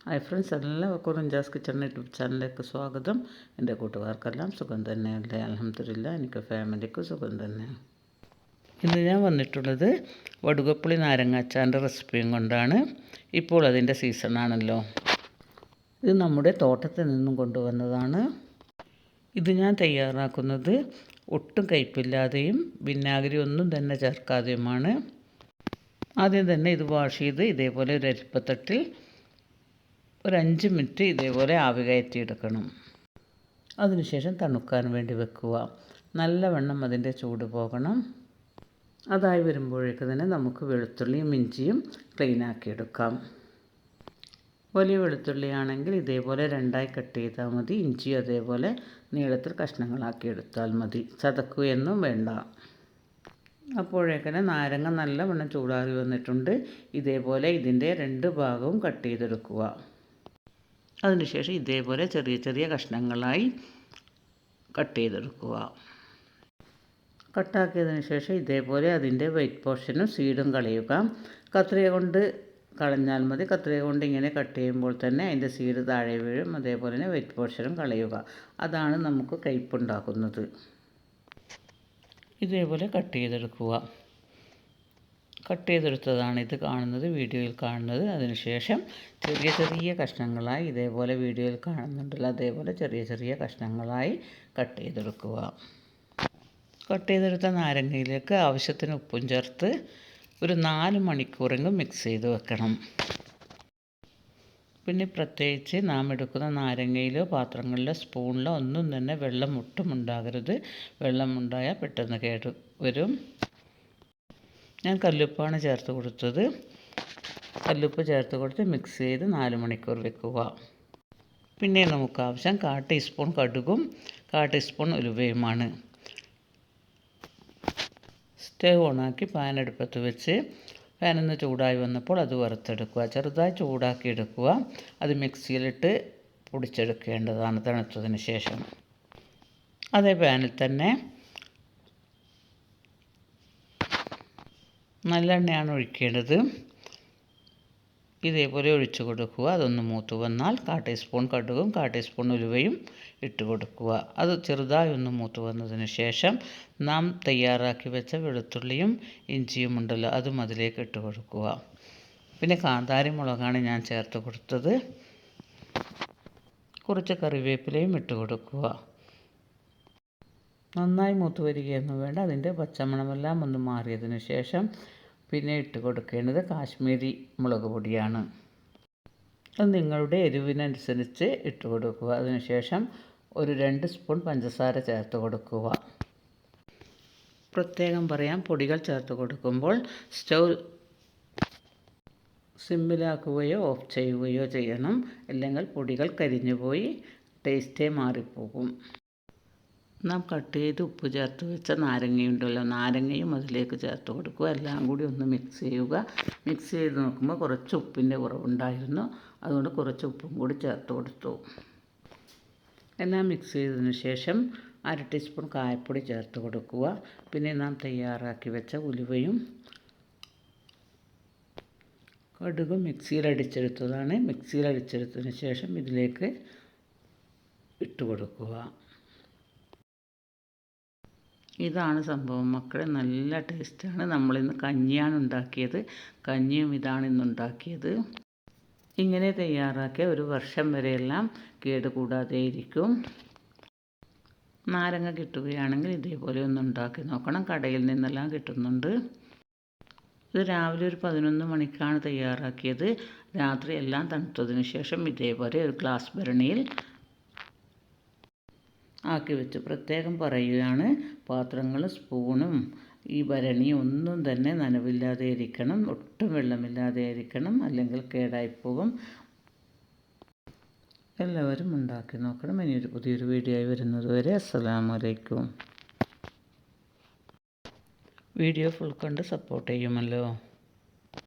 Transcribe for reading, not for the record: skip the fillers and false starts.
Hi friends, എല്ലാവർക്കും റിഞ്ചാസ് kitchen YouTube ചാനലിലേക്ക് സ്വാഗതം. എൻ്റെ കൂട്ടുകാർക്കെല്ലാം സുഖം തന്നെയല്ലേ? അൽഹംദുലില്ലാ, എനിക്ക് ഫാമിലിക്ക് സുഖം തന്നെ. ഇന്ന് ഞാൻ വന്നിട്ടുള്ളത് വടുകപ്പുളി നാരങ്ങ അച്ചാറിൻ്റെ റെസിപ്പിയും കൊണ്ടാണ്. ഇപ്പോൾ അതിൻ്റെ സീസണാണല്ലോ. ഇത് നമ്മുടെ തോട്ടത്തിൽ നിന്നും കൊണ്ടുവന്നതാണ്. ഇത് ഞാൻ തയ്യാറാക്കുന്നത് ഒട്ടും കയ്പില്ലാതെയും വിനാഗിരി ഒന്നും തന്നെ ചേർക്കാതെയുമാണ്. ആദ്യം തന്നെ ഇത് വാഷ് ചെയ്ത് ഇതേപോലെ ഒരു അരിപ്പത്തട്ടിൽ ഒരു 5 മിനിറ്റ് ഇതേപോലെ ആവി കയറ്റിയെടുക്കണം. അതിനുശേഷം തണുക്കാൻ വേണ്ടി വെക്കുക. നല്ലവണ്ണം അതിൻ്റെ ചൂട് പോകണം. അതായി വരുമ്പോഴേക്ക് തന്നെ നമുക്ക് വെളുത്തുള്ളിയും ഇഞ്ചിയും ക്ലീനാക്കിയെടുക്കാം. വലിയ വെളുത്തുള്ളിയാണെങ്കിൽ ഇതേപോലെ 2ആയി കട്ട് ചെയ്താൽ മതി. ഇഞ്ചി അതേപോലെ നീളത്തിൽ കഷ്ണങ്ങളാക്കി എടുത്താൽ മതി. ചതക്കുകയൊന്നും വേണ്ട. അപ്പോഴേക്കന്നെ നാരങ്ങ നല്ലവണ്ണം ചൂടാറി വന്നിട്ടുണ്ട്. ഇതേപോലെ ഇതിൻ്റെ 2 ഭാഗവും കട്ട് ചെയ്തെടുക്കുക. അതിനുശേഷം ഇതേപോലെ ചെറിയ ചെറിയ കഷ്ണങ്ങളായി കട്ട് ചെയ്തെടുക്കുക. കട്ടാക്കിയതിന് ശേഷം ഇതേപോലെ അതിൻ്റെ വൈറ്റ് പോർഷനും സീഡും കളയുക. കത്രിക കൊണ്ട് കളഞ്ഞാൽ മതി. കത്രിക കൊണ്ട് ഇങ്ങനെ കട്ട് ചെയ്യുമ്പോൾ തന്നെ അതിൻ്റെ സീഡ് താഴെ വീഴും. അതേപോലെ തന്നെ വൈറ്റ് പോർഷനും കളയുക. അതാണ് നമുക്ക് കയ്പുണ്ടാക്കുന്നത്. ഇതേപോലെ കട്ട് ചെയ്തെടുക്കുക. കട്ട് ചെയ്തെടുത്തതാണ് ഇത് കാണുന്നത്, വീഡിയോയിൽ കാണുന്നത്. അതിനുശേഷം ചെറിയ ചെറിയ കഷ്ണങ്ങളായി ഇതേപോലെ വീഡിയോയിൽ കാണുന്നുണ്ടല്ലോ, അതേപോലെ ചെറിയ ചെറിയ കഷ്ണങ്ങളായി കട്ട് ചെയ്തെടുക്കുക. കട്ട് ചെയ്തെടുത്ത നാരങ്ങയിലേക്ക് ആവശ്യത്തിന് ഉപ്പും ചേർത്ത് ഒരു 4 മണിക്കൂറെങ്കിലും മിക്സ് ചെയ്ത് വെക്കണം. പിന്നെ പ്രത്യേകിച്ച് നാം എടുക്കുന്ന നാരങ്ങയിലോ പാത്രങ്ങളിലോ സ്പൂണിലോ ഒന്നും തന്നെ വെള്ളം ഒട്ടും ഉണ്ടാകരുത്. വെള്ളം ഉണ്ടായാൽ പെട്ടെന്ന് കേട് വരും. ഞാൻ കല്ലുപ്പാണ് ചേർത്ത് കൊടുത്തത്. കല്ലുപ്പ് ചേർത്ത് കൊടുത്ത് മിക്സ് ചെയ്ത് 4 മണിക്കൂർ വെക്കുക. പിന്നെ നമുക്ക് ആവശ്യം 1/4 ടീസ്പൂൺ കടുകും 1/4 ടീസ്പൂൺ ഉലുവയുമാണ്. സ്റ്റവ് ഓണാക്കി പാൻ അടുപ്പത്ത് വെച്ച് പാനൊന്ന് ചൂടായി വന്നപ്പോൾ അത് വറുത്തെടുക്കുക. ചെറുതായി ചൂടാക്കി എടുക്കുക. അത് മിക്സിയിലിട്ട് പൊടിച്ചെടുക്കേണ്ടതാണ് തണുത്തതിന് ശേഷം. അതേ പാനിൽ തന്നെ നല്ലെണ്ണയാണ് ഒഴിക്കേണ്ടത്. ഇതേപോലെ ഒഴിച്ചു കൊടുക്കുക. അതൊന്ന് മൂത്ത് വന്നാൽ 1/4 ടീസ്പൂൺ കടുകും 1/4 ടീസ്പൂൺ ഉലുവയും ഇട്ട് കൊടുക്കുക. അത് ചെറുതായി ഒന്ന് മൂത്ത് വന്നതിന് ശേഷം നാം തയ്യാറാക്കി വെച്ച വെളുത്തുള്ളിയും ഇഞ്ചിയും ഉണ്ടല്ലോ, അതും അതിലേക്ക് ഇട്ട് കൊടുക്കുക. പിന്നെ കാന്താരി മുളകാണ് ഞാൻ ചേർത്ത് കൊടുത്തത്. കുറച്ച് കറിവേപ്പിലയും ഇട്ട് കൊടുക്കുക. നന്നായി മൂത്ത് വരികയൊന്നും വേണ്ട. അതിൻ്റെ പച്ചമണമെല്ലാം ഒന്ന് മാറിയതിന് ശേഷം പിന്നെ ഇട്ട് കൊടുക്കേണ്ടത് കാശ്മീരി മുളക് പൊടിയാണ്. അത് നിങ്ങളുടെ എരിവിനനുസരിച്ച് ഇട്ട് കൊടുക്കുക. അതിനുശേഷം ഒരു 2 സ്പൂൺ പഞ്ചസാര ചേർത്ത് കൊടുക്കുക. പ്രത്യേകം പറയാം, പൊടികൾ ചേർത്ത് കൊടുക്കുമ്പോൾ സ്റ്റൗ സിമ്മിലാക്കുകയോ ഓഫ് ചെയ്യുകയോ ചെയ്യണം. അല്ലെങ്കിൽ പൊടികൾ കരിഞ്ഞു പോയി ടേസ്റ്റേ മാറിപ്പോകും. നാം കട്ട് ചെയ്ത് ഉപ്പ് ചേർത്ത് വെച്ച നാരങ്ങയുണ്ടല്ലോ, നാരങ്ങയും അതിലേക്ക് ചേർത്ത് കൊടുക്കുക. എല്ലാം കൂടി ഒന്ന് മിക്സ് ചെയ്യുക. മിക്സ് ചെയ്ത് നോക്കുമ്പോൾ കുറച്ച് ഉപ്പിൻ്റെ കുറവുണ്ടായിരുന്നു. അതുകൊണ്ട് കുറച്ച് ഉപ്പും കൂടി ചേർത്ത് കൊടുത്തു. എല്ലാം മിക്സ് ചെയ്തതിന് ശേഷം 1/2 ടീസ്പൂൺ കായപ്പൊടി ചേർത്ത് കൊടുക്കുക. പിന്നെ നാം തയ്യാറാക്കി വെച്ച ഉലുവയും കടുകും മിക്സിയിൽ അടിച്ചെടുത്തതാണ്. മിക്സിയിൽ അടിച്ചെടുത്തതിന് ശേഷം ഇതിലേക്ക് ഇട്ട് കൊടുക്കുക. ഇതാണ് സംഭവം മക്കളെ, നല്ല ടേസ്റ്റാണ്. നമ്മളിന്ന് കഞ്ഞിയാണ് ഉണ്ടാക്കിയത്. കഞ്ഞിയും ഇതാണ് ഇന്നുണ്ടാക്കിയത്. ഇങ്ങനെ തയ്യാറാക്കിയ 1 വർഷം വരെയെല്ലാം കേടുകൂടാതെ ഇരിക്കും. നാരങ്ങ കിട്ടുകയാണെങ്കിൽ ഇതേപോലെ ഒന്ന് ഉണ്ടാക്കി നോക്കണം. കടയിൽ നിന്നെല്ലാം കിട്ടുന്നുണ്ട്. ഇത് രാവിലെ ഒരു 11 മണിക്കാണ് തയ്യാറാക്കിയത്. രാത്രി എല്ലാം തണുത്തതിന് ശേഷം ഇതേപോലെ ഒരു ഗ്ലാസ് ഭരണിയിൽ ആക്കി വെച്ച് പ്രത്യേകം പറയുകയാണ്, പാത്രങ്ങളും സ്പൂണും ഈ ഭരണിയും ഒന്നും തന്നെ നനവില്ലാതെ ഇരിക്കണം. ഒട്ടും വെള്ളമില്ലാതെ ഇരിക്കണം, അല്ലെങ്കിൽ കേടായിപ്പോകും. എല്ലാവരും ഉണ്ടാക്കി നോക്കണം. ഇനിയൊരു പുതിയൊരു വീഡിയോ ആയി വരുന്നത് വരെ അസ്സലാമു അലൈക്കും. വീഡിയോ ഫുൾ കണ്ട് സപ്പോർട്ട് ചെയ്യുമല്ലോ.